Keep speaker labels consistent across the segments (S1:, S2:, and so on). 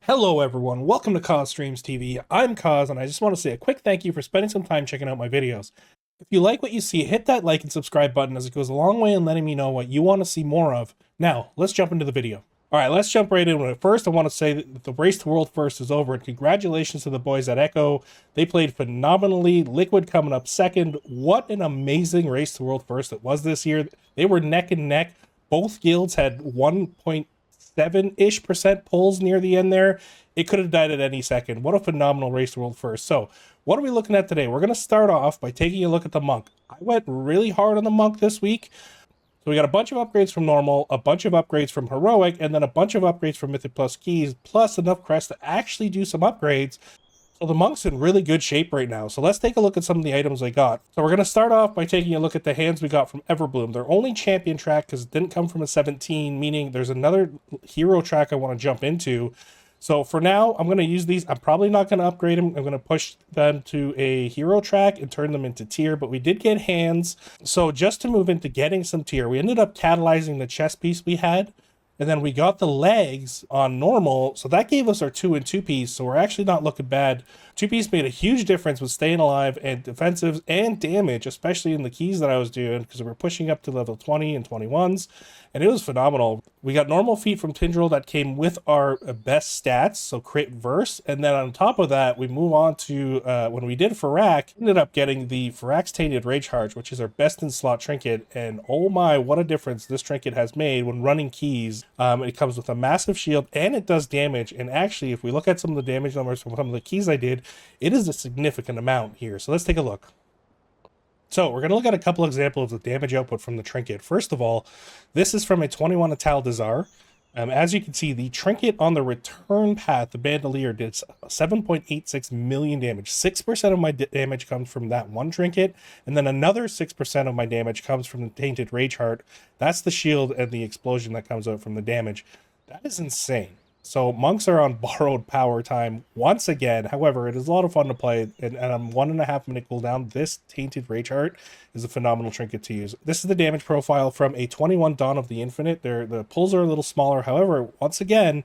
S1: Hello everyone, welcome to KozStreamsTV. I'm Koz, and I just want to say a quick thank you for spending some time checking out my videos. If you like what you see, hit that like and subscribe button as it goes a long way in letting me know what you want to see more of. Now, let's jump into the video. Alright, let's jump right in. First, I want to say that the Race to World First is over, and congratulations to the boys at Echo. They played phenomenally. Liquid coming up second. What an amazing Race to World First it was this year. They were neck and neck. Both guilds had 1.7-ish% pulls near the end there. It could have died at any second. What a phenomenal Race to World First. So, what are we looking at today? We're going to start off by taking a look at the Monk. I went really hard on the Monk this week. So we got a bunch of upgrades from normal, a bunch of upgrades from heroic, and then a bunch of upgrades from mythic plus keys, plus enough crests to actually do some upgrades. So the Monk's in really good shape right now. So let's take a look at some of the items I got. So we're going to start off by taking a look at the hands we got from Everbloom. They're only champion track because it didn't come from a 17, meaning there's another hero track I want to jump into. So for now, I'm going to use these. I'm probably not going to upgrade them. I'm going to push them to a hero track and turn them into tier, but we did get hands. So just to move into getting some tier, we ended up catalyzing the chest piece we had, and then we got the legs on normal. So that gave us our 2 and 2 piece. So we're actually not looking bad. 2 piece made a huge difference with staying alive and defensives and damage, especially in the keys that I was doing, because we were pushing up to level 20 and 21s, and it was phenomenal. We got normal feat from Tindril that came with our best stats, so crit verse, and then on top of that, we move on to, when we did Farak, ended up getting the Farak's Tainted Rage Heart, which is our best in slot trinket, and oh my, what a difference this trinket has made when running keys. It comes with a massive shield, and it does damage, and actually, if we look at some of the damage numbers from some of the keys I did, it is a significant amount here. So let's take a look. So we're going to look at a couple examples of damage output from the trinket. First of all, this is from a 21 Atal Dazar. As you can see, the trinket on the return path, the bandolier, did 7.86 million damage. 6% of my damage comes from that one trinket, and then another 6% of my damage comes from the Tainted Rage Heart. That's the shield and the explosion that comes out from the damage. That is insane. So monks are on borrowed power time once again. However, it is a lot of fun to play, and I'm 1.5 minute cooldown. This Tainted Rage Heart is a phenomenal trinket to use. This is the damage profile from a 21 Dawn of the Infinite. The pulls are a little smaller. However, once again,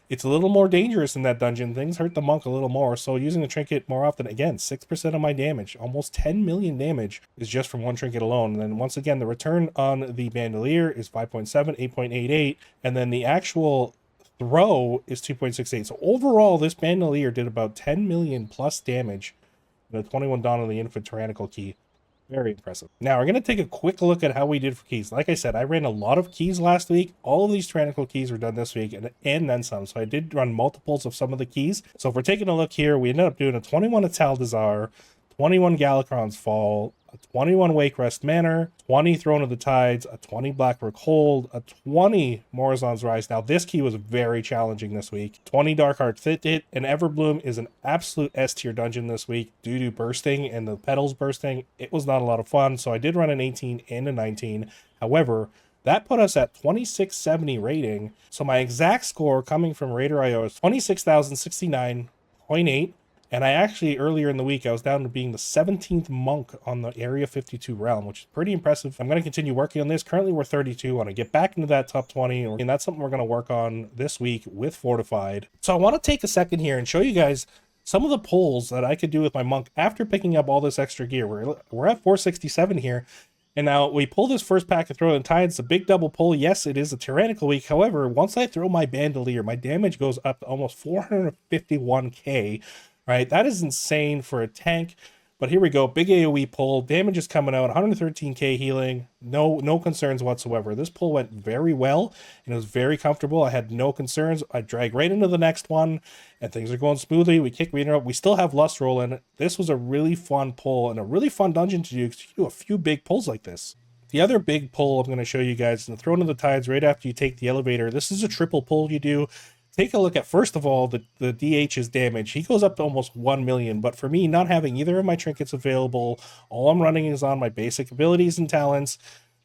S1: it's a little more dangerous in that dungeon. Things hurt the monk a little more, so using the trinket more often. Again, 6% of my damage, almost 10 million damage, is just from one trinket alone. And then once again, the return on the bandolier is 5.7, 8.88, and then the actual throw is 2.68. So overall, this bandolier did about 10 million plus damage in the 21 Dawn of the Infant Tyrannical key. Very impressive. Now, we're going to take a quick look at how we did for keys. Like I said, I ran a lot of keys last week. All of these tyrannical keys were done this week, and then some. So I did run multiples of some of the keys. So if we're taking a look here, we ended up doing a 21 Atal Dazar, 21 Galakron's Fall, a 21 Wakerest Manor, 20 Throne of the Tides, a 20 Blackrook Hold, a 20 Morazon's Rise. Now, this key was very challenging this week. 20 Darkheart Fitted, and Everbloom is an absolute S tier dungeon this week due to bursting and the petals bursting. It was not a lot of fun, so I did run an 18 and a 19. However, that put us at 2670 rating. So my exact score coming from Raider.io is 26,069.8. And I actually, earlier in the week, I was down to being the 17th monk on the Area 52 realm, which is pretty impressive. I'm going to continue working on this. Currently, we're 32. I want to get back into that top 20, and that's something we're going to work on this week with Fortified. So I want to take a second here and show you guys some of the pulls that I could do with my monk after picking up all this extra gear. We're at 467 here. And now we pull this first pack of Throw and Tide. It's a big double pull. Yes, it is a tyrannical week. However, once I throw my bandolier, my damage goes up to almost 451k. Right, that is insane for a tank. But here we go, big AoE pull. Damage is coming out, 113k healing. No concerns whatsoever. This pull went very well, and it was very comfortable. I had no concerns. I drag right into the next one, and things are going smoothly. We kick Reader up. We still have Lust Roll in it. This was a really fun pull and a really fun dungeon to do, because you can do a few big pulls like this. The other big pull I'm going to show you guys is the Throne of the Tides right after you take the elevator. This is a triple pull you do. Take a look at, first of all, the DH's damage. He goes up to almost 1 million, but for me, not having either of my trinkets available, all I'm running is on my basic abilities and talents,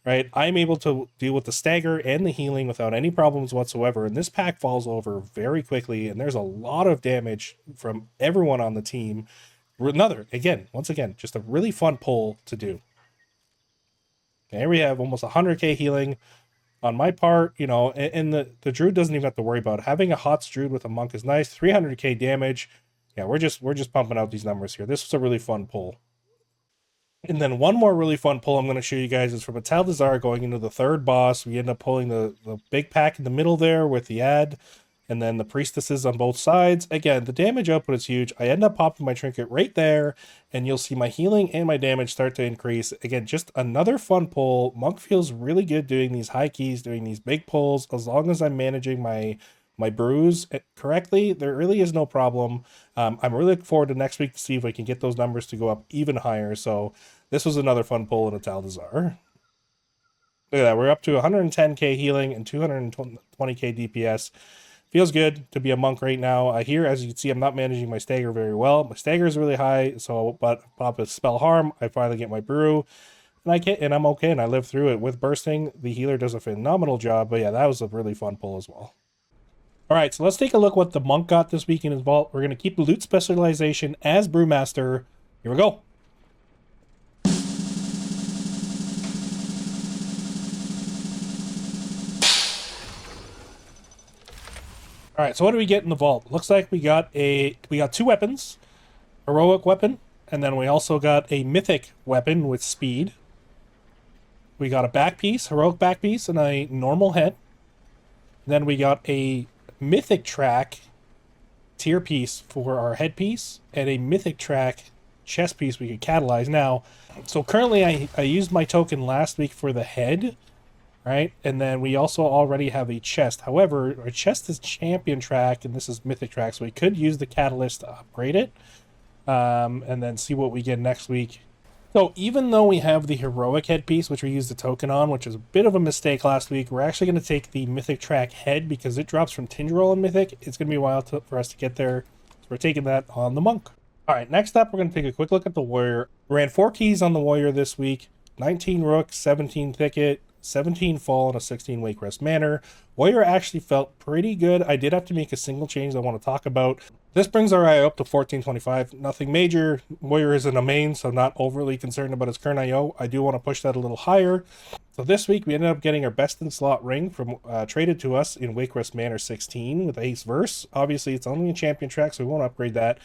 S1: right? I'm able to deal with the stagger and the healing without any problems whatsoever, and this pack falls over very quickly, and there's a lot of damage from everyone on the team. Once again, just a really fun pull to do. Okay, here we have almost 100k healing, on my part, you know, and the druid doesn't even have to worry about it. Having a hot druid with a monk is nice. 300k damage. Yeah, we're just pumping out these numbers here. This was a really fun pull. And then one more really fun pull I'm going to show you guys is from a Taldazar going into the third boss. We end up pulling the big pack in the middle there with the ad, and then the priestesses on both sides. Again, the damage output is huge. I end up popping my trinket right there, and you'll see my healing and my damage start to increase. Again, just another fun pull. Monk feels really good doing these high keys, doing these big pulls, as long as I'm managing my brews correctly. There really is no problem. I'm really looking forward to next week to see if I can get those numbers to go up even higher. So this was another fun pull in a Taldazar. Look at that. We're up to 110k healing and 220k DPS. Feels good to be a monk right now. Here, as you can see, I'm not managing my stagger very well. My stagger is really high, so but pop a spell harm, I finally get my brew, and I'm okay, and I live through it. With bursting, the healer does a phenomenal job. But yeah, that was a really fun pull as well. All right, so let's take a look what the monk got this week in his vault. We're going to keep the loot specialization as Brewmaster. Here we go. All right, so what do we get in the vault? Looks like we got two weapons, heroic weapon, and then we also got a mythic weapon with speed. We got a back piece, heroic back piece, and a normal head. Then we got a mythic track tier piece for our headpiece and a mythic track chest piece we could catalyze now. So currently I used my token last week for the head, right? And then we also already have a chest. However, our chest is champion track and this is mythic track, so we could use the catalyst to upgrade it and then see what we get next week. So even though we have the heroic headpiece, which we used the token on, which is a bit of a mistake last week, we're actually going to take the mythic track head because it drops from Tindril and mythic. It's going to be a while for us to get there. So we're taking that on the monk. All right, next up, we're going to take a quick look at the warrior. We ran 4 keys on the warrior this week. 19 rook, 17 thicket, 17 fall, and a 16 wake rest manor. Warrior actually felt pretty good. I did have to make a single change I want to talk about. This brings our IO up to 1425. Nothing major. Warrior is in a main, so not overly concerned about his current IO. I do want to push that a little higher. So this week we ended up getting our best in slot ring from traded to us in Wake Rest Manor 16 with Ace Verse. Obviously it's only a champion track, so we won't upgrade that.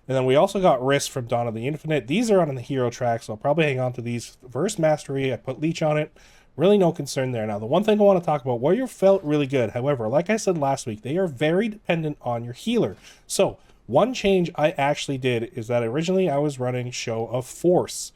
S1: And then we also got Risk from Dawn of the Infinite. These are on the hero track, so I'll probably hang on to these. Verse Mastery, I put Leech on it. Really no concern there. Now, the one thing I want to talk about, Warrior felt really good. However, like I said last week, they are very dependent on your healer. So, one change I actually did is that originally I was running Show of Force.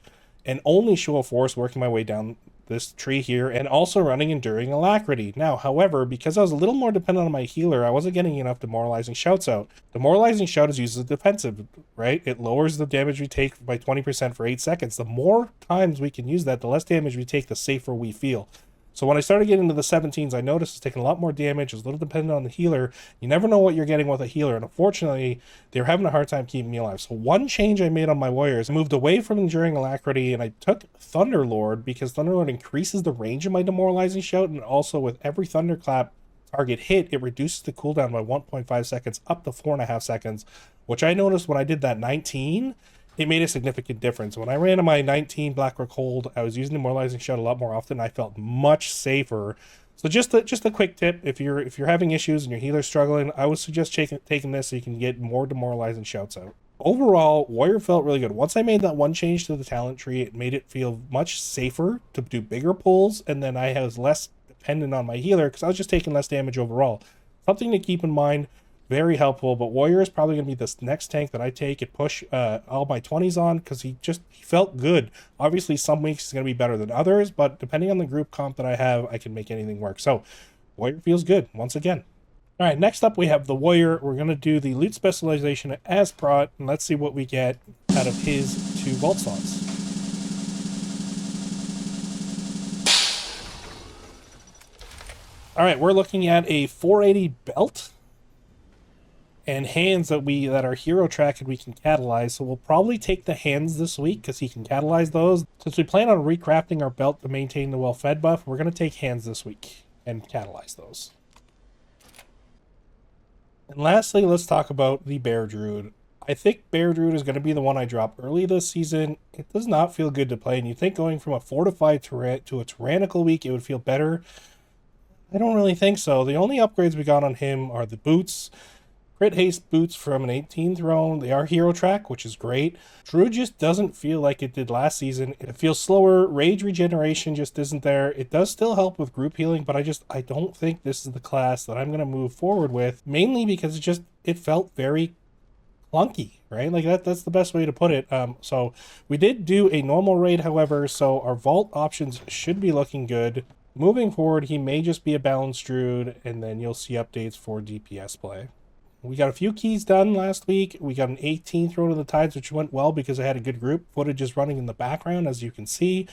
S1: And only Show of Force, working my way down this tree here, and also running Enduring Alacrity. Now, however, because I was a little more dependent on my healer, I wasn't getting enough Demoralizing Shouts out. Demoralizing Shout is used as a defensive, right? It lowers the damage we take by 20% for 8 seconds. The more times we can use that, the less damage we take, the safer we feel. So when I started getting into the 17s, I noticed it's taking a lot more damage. It's a little dependent on the healer. You never know what you're getting with a healer, and unfortunately, they're having a hard time keeping me alive. So one change I made on my warriors, I moved away from Enduring Alacrity, and I took Thunderlord, because Thunderlord increases the range of my Demoralizing Shout, and also with every Thunderclap target hit, it reduces the cooldown by 1.5 seconds up to 4.5 seconds, which I noticed when I did that 19, it made a significant difference. When I ran on my 19 Blackrock Hold, I was using Demoralizing Shout a lot more often. I felt much safer. So just a quick tip, if you're having issues and your healer's struggling, I would suggest taking this so you can get more Demoralizing Shouts out. Overall, Warrior felt really good. Once I made that one change to the talent tree, it made it feel much safer to do bigger pulls, and then I was less dependent on my healer because I was just taking less damage overall. Something to keep in mind. Very helpful, but Warrior is probably going to be this next tank that I take and push all my 20s on because he felt good. Obviously, some weeks is going to be better than others, but depending on the group comp that I have, I can make anything work. So, Warrior feels good once again. All right, next up we have the Warrior. We're going to do the loot specialization as brought, and let's see what we get out of his 2 vault slots. All right, we're looking at a 480 belt and hands that are hero track and we can catalyze. So we'll probably take the hands this week because he can catalyze those. Since we plan on recrafting our belt to maintain the well-fed buff, we're going to take hands this week and catalyze those. And lastly, let's talk about the Bear Druid. I think Bear Druid is going to be the one I drop early this season. It does not feel good to play, and you think going from a fortified to a tyrannical week, it would feel better. I don't really think so. The only upgrades we got on him are the boots. Crit haste boots from an 18 throne. They are hero track, which is great. Druid just doesn't feel like it did last season. It feels slower. Rage regeneration just isn't there. It does still help with group healing, but I don't think this is the class that I'm going to move forward with, mainly because it felt very clunky, right? Like that's the best way to put it. So we did do a normal raid, however, so our vault options should be looking good. Moving forward, he may just be a balanced druid, and then you'll see updates for DPS play. We got a few keys done last week. We got an 18 throw to the tides, which went well because I had a good group. Footage is running in the background, as you can see.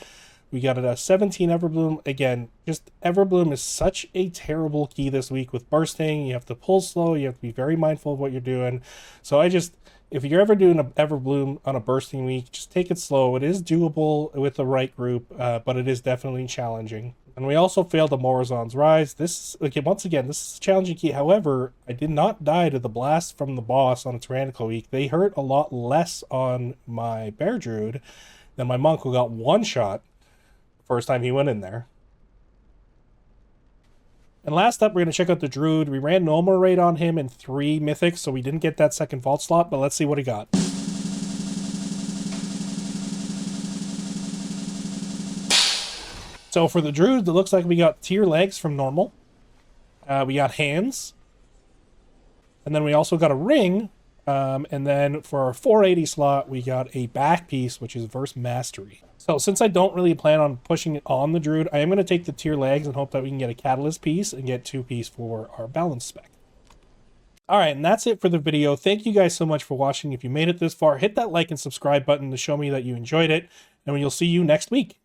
S1: We got a 17 Everbloom. Again, just Everbloom is such a terrible key this week with bursting. You have to pull slow. You have to be very mindful of what you're doing. So if you're ever doing an Everbloom on a bursting week, just take it slow. It is doable with the right group, but it is definitely challenging. And we also failed the Morazon's Rise. Once again, this is a challenging key. However, I did not die to the blast from the boss on a Tyrannical week. They hurt a lot less on my Bear Druid than my Monk, who got one shot the first time he went in there. And last up, we're going to check out the Druid. We ran normal raid on him in 3 mythics, so we didn't get that second vault slot, but let's see what he got. So for the Druid, it looks like we got tier legs from normal. We got hands. And then we also got a ring. And then for our 480 slot, we got a back piece, which is Verse Mastery. So since I don't really plan on pushing it on the Druid, I am going to take the tier legs and hope that we can get a Catalyst piece and get 2 piece for our balance spec. Alright, and that's it for the video. Thank you guys so much for watching. If you made it this far, hit that like and subscribe button to show me that you enjoyed it. And we'll see you next week.